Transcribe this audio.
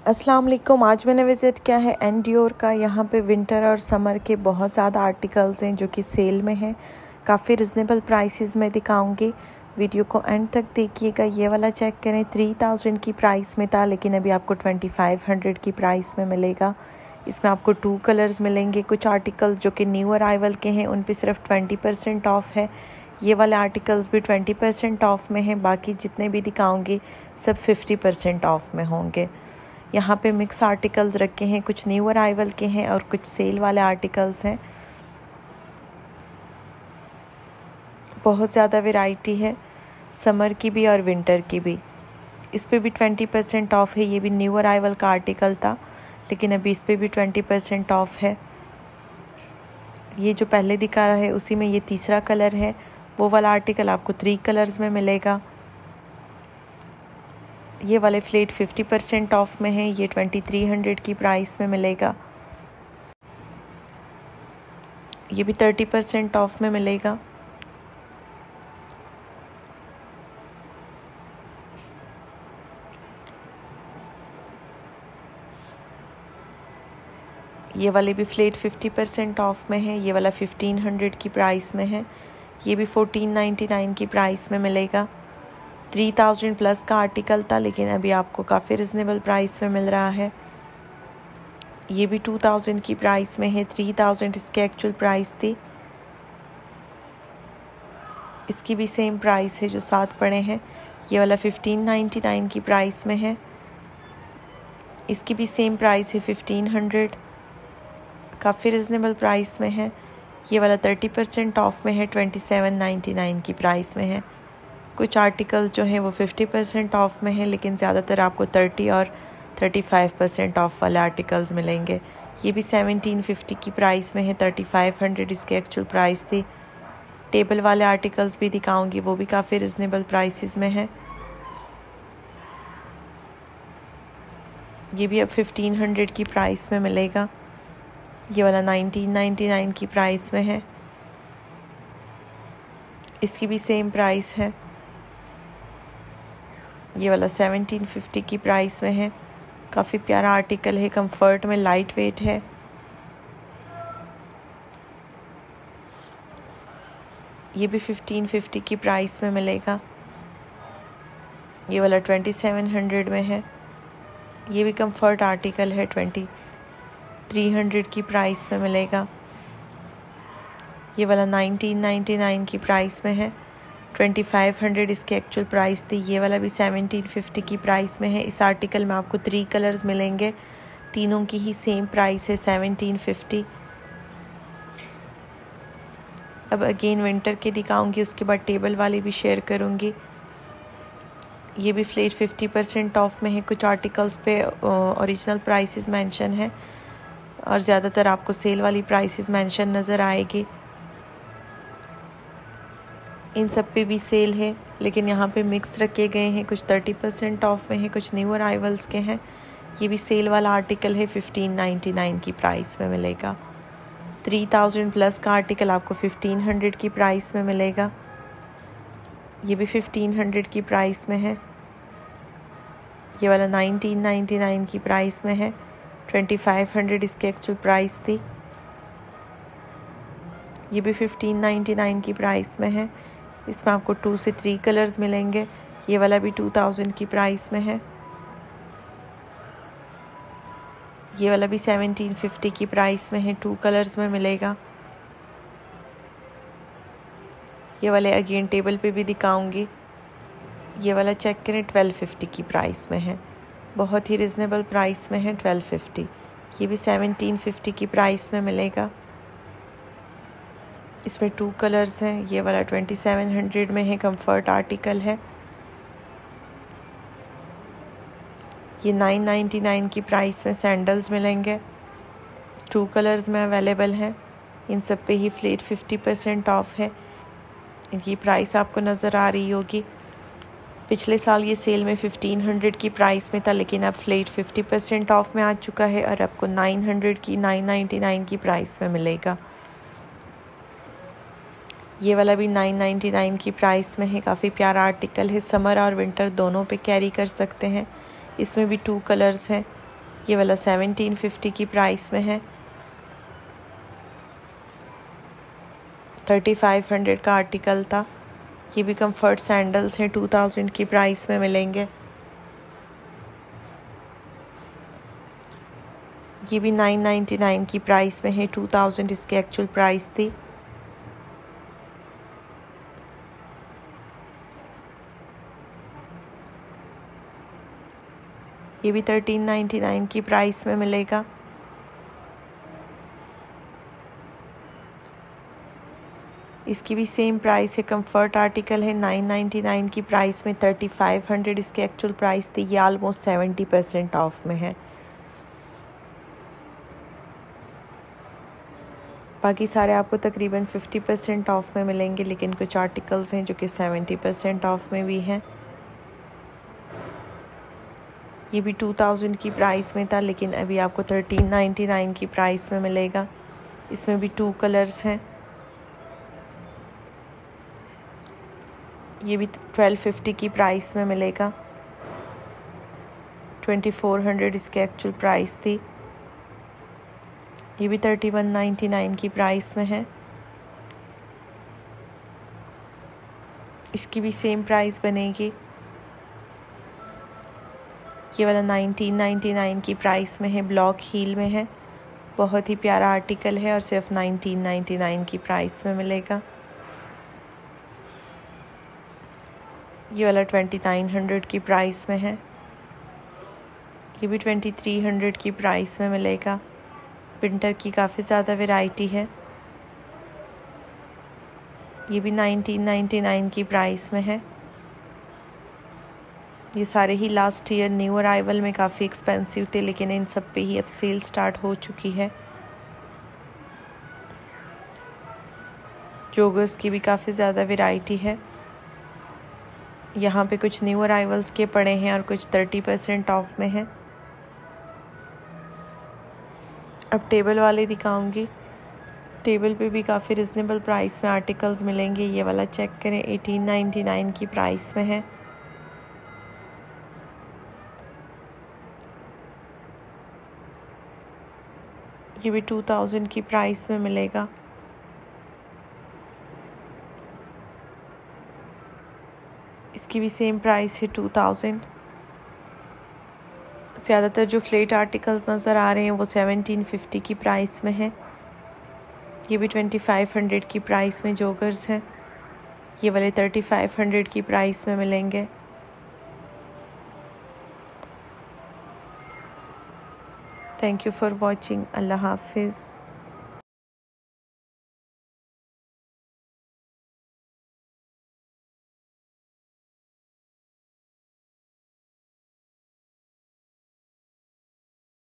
अस्सलाम वालेकुम। आज मैंने विज़िट किया है एंडियोर का। यहाँ पे विंटर और समर के बहुत ज़्यादा आर्टिकल्स हैं जो कि सेल में हैं। काफ़ी रिजनेबल प्राइसेस में दिखाऊंगी। वीडियो को एंड तक देखिएगा। ये वाला चेक करें, 3000 की प्राइस में था लेकिन अभी आपको 2500 की प्राइस में मिलेगा। इसमें आपको 2 कलर्स मिलेंगे। कुछ आर्टिकल जो कि न्यू अराइवल के हैं उन पे सिर्फ 20% ऑफ़ है। ये वाले आर्टिकल्स भी 20% ऑफ़ में हैं। बाकी जितने भी दिखाऊंगी सब 50% ऑफ़ में होंगे। यहाँ पे मिक्स आर्टिकल्स रखे हैं, कुछ न्यू अराइवल के हैं और कुछ सेल वाले आर्टिकल्स हैं। बहुत ज़्यादा वैरायटी है, समर की भी और विंटर की भी। इस पे भी 20% ऑफ़ है। ये भी न्यू अराइवल का आर्टिकल था लेकिन अभी इस पे भी 20% ऑफ़ है। ये जो पहले दिखा है उसी में ये तीसरा कलर है। वो वाला आर्टिकल आपको 3 कलर्स में मिलेगा। ये वाले फ्लेट 50% ऑफ में है। ये 2300 की प्राइस में मिलेगा। ये भी 30% ऑफ में मिलेगा। ये वाले भी फ्लेट 50% ऑफ में है। ये वाला 1500 की प्राइस में है। ये भी 1499 की प्राइस में मिलेगा। 3000 प्लस का आर्टिकल था लेकिन अभी आपको काफ़ी रिजनेबल प्राइस में मिल रहा है। ये भी 2000 की प्राइस में है। 3000 इसकी एक्चुअल प्राइस थी। इसकी भी सेम प्राइस है जो साथ पड़े हैं। ये वाला 1599 की प्राइस में है। इसकी भी सेम प्राइस है 1500। काफ़ी रिजनेबल प्राइस में है। ये वाला 30% ऑफ में है। 2799 की प्राइस में है। कुछ आर्टिकल जो हैं वो 50% ऑफ में है लेकिन ज़्यादातर आपको 30 और 35% ऑफ वाले आर्टिकल्स मिलेंगे। ये भी 1750 की प्राइस में है। 3500 इसकी एक्चुअल प्राइस थी। टेबल वाले आर्टिकल्स भी दिखाऊंगी, वो भी काफ़ी रिजनेबल प्राइसेस में है। ये भी अब 1500 की प्राइस में मिलेगा। ये वाला 1999 की प्राइस में है। इसकी भी सेम प्राइस है। ये वाला 1750 की प्राइस में है। काफ़ी प्यारा आर्टिकल है, कंफर्ट में, लाइट वेट है। ये भी 1550 की प्राइस में मिलेगा। ये वाला 2700 में है। ये भी कंफर्ट आर्टिकल है। 2300 की प्राइस में मिलेगा। ये वाला 1999 की प्राइस में है। 2500 इसकी एक्चुअल प्राइस थी। ये वाला भी 1750 की प्राइस में है। इस आर्टिकल में आपको 3 कलर्स मिलेंगे। तीनों की ही सेम प्राइस है 1750। अब अगेन विंटर के दिखाऊंगी, उसके बाद टेबल वाले भी शेयर करूंगी। ये भी फ्लेट 50% ऑफ में है। कुछ आर्टिकल्स पे ओरिजिनल प्राइसेस मेंशन है और ज़्यादातर आपको सेल वाली प्राइसेस मेंशन नज़र आएगी। इन सब पे भी सेल है लेकिन यहाँ पे मिक्स रखे गए हैं। कुछ 30% ऑफ में है, कुछ न्यू अराइवल्स के हैं। ये भी सेल वाला आर्टिकल है। 1599 की प्राइस में मिलेगा। 3000 प्लस का आर्टिकल आपको 1500 की प्राइस में मिलेगा। ये भी 1500 की प्राइस में है। ये वाला 1999 की प्राइस में है। 2500 इसकी एक्चुअल प्राइस थी। ये भी 1599 की प्राइस में है। इसमें आपको 2 से 3 कलर्स मिलेंगे। ये वाला भी 2000 की प्राइस में है। ये वाला भी 1750 की प्राइस में है। 2 कलर्स में मिलेगा। ये वाले अगेन टेबल पे भी दिखाऊंगी। ये वाला चेक करें, 1250 की प्राइस में है। बहुत ही रिजनेबल प्राइस में है 1250। ये भी 1750 की प्राइस में मिलेगा। इसमें 2 कलर्स हैं। ये वाला 2700 में है, कंफर्ट आर्टिकल है। ये 999 की प्राइस में सैंडल्स मिलेंगे। 2 कलर्स में अवेलेबल हैं। इन सब पे ही फ्लेट 50% ऑफ है। इनकी प्राइस आपको नज़र आ रही होगी। पिछले साल ये सेल में 1500 की प्राइस में था लेकिन अब फ्लेट 50% ऑफ में आ चुका है और आपको 999 की प्राइस में मिलेगा। ये वाला भी 999 की प्राइस में है। काफ़ी प्यारा आर्टिकल है। समर और विंटर दोनों पे कैरी कर सकते हैं। इसमें भी 2 कलर्स हैं। ये वाला 1750 की प्राइस में है। 3500 का आर्टिकल था। ये भी कंफर्ट सैंडल्स हैं, 2000 की प्राइस में मिलेंगे। ये भी 999 की प्राइस में है, 2000 इसकी एक्चुअल प्राइस थी। ये भी 1399 की प्राइस में मिलेगा। इसकी भी सेम प्राइस है, कंफर्ट आर्टिकल है, 999 की प्राइस में। 3500 इसकी एक्चुअल प्राइस थी। ये ऑलमोस्ट 70% ऑफ में है। बाकी सारे आपको तकरीबन 50% ऑफ में मिलेंगे, लेकिन कुछ आर्टिकल्स हैं जो कि 70% ऑफ में भी हैं। ये भी 2000 की प्राइस में था, लेकिन अभी आपको 1399 की प्राइस में मिलेगा। इसमें भी 2 कलर्स हैं। ये भी 1250 की प्राइस में मिलेगा। 2400 इसके एक्चुअल प्राइस थी। ये भी 3199 की प्राइस में है। इसकी भी सेम प्राइस बनेगी। ये वाला 1999 की प्राइस में है, ब्लॉक हील में है। बहुत ही प्यारा आर्टिकल है और सिर्फ 1999 की प्राइस में मिलेगा। ये वाला 2900 की प्राइस में है। ये भी 2300 की प्राइस में मिलेगा। विंटर की काफ़ी ज़्यादा वैरायटी है। ये भी 1999 की प्राइस में है। ये सारे ही लास्ट ईयर न्यू अराइवल में काफ़ी एक्सपेंसिव थे, लेकिन इन सब पे ही अब सेल स्टार्ट हो चुकी है। जोगर्स की भी काफ़ी ज़्यादा वैरायटी है। यहाँ पे कुछ न्यू अराइवल्स के पड़े हैं और कुछ 30% ऑफ में है। अब टेबल वाले दिखाऊंगी। टेबल पे भी काफ़ी रिजनेबल प्राइस में आर्टिकल्स मिलेंगे। ये वाला चेक करें, 1899 की प्राइस में है। ये भी 2000 की प्राइस में मिलेगा। इसकी भी सेम प्राइस है, 2000। ज़्यादातर जो फ्लेट आर्टिकल्स नज़र आ रहे हैं वो 1750 की प्राइस में है। ये भी 2500 की प्राइस में जोगर्स हैं। ये वाले 3500 की प्राइस में मिलेंगे। Thank you for watching. Allah हाफिज़।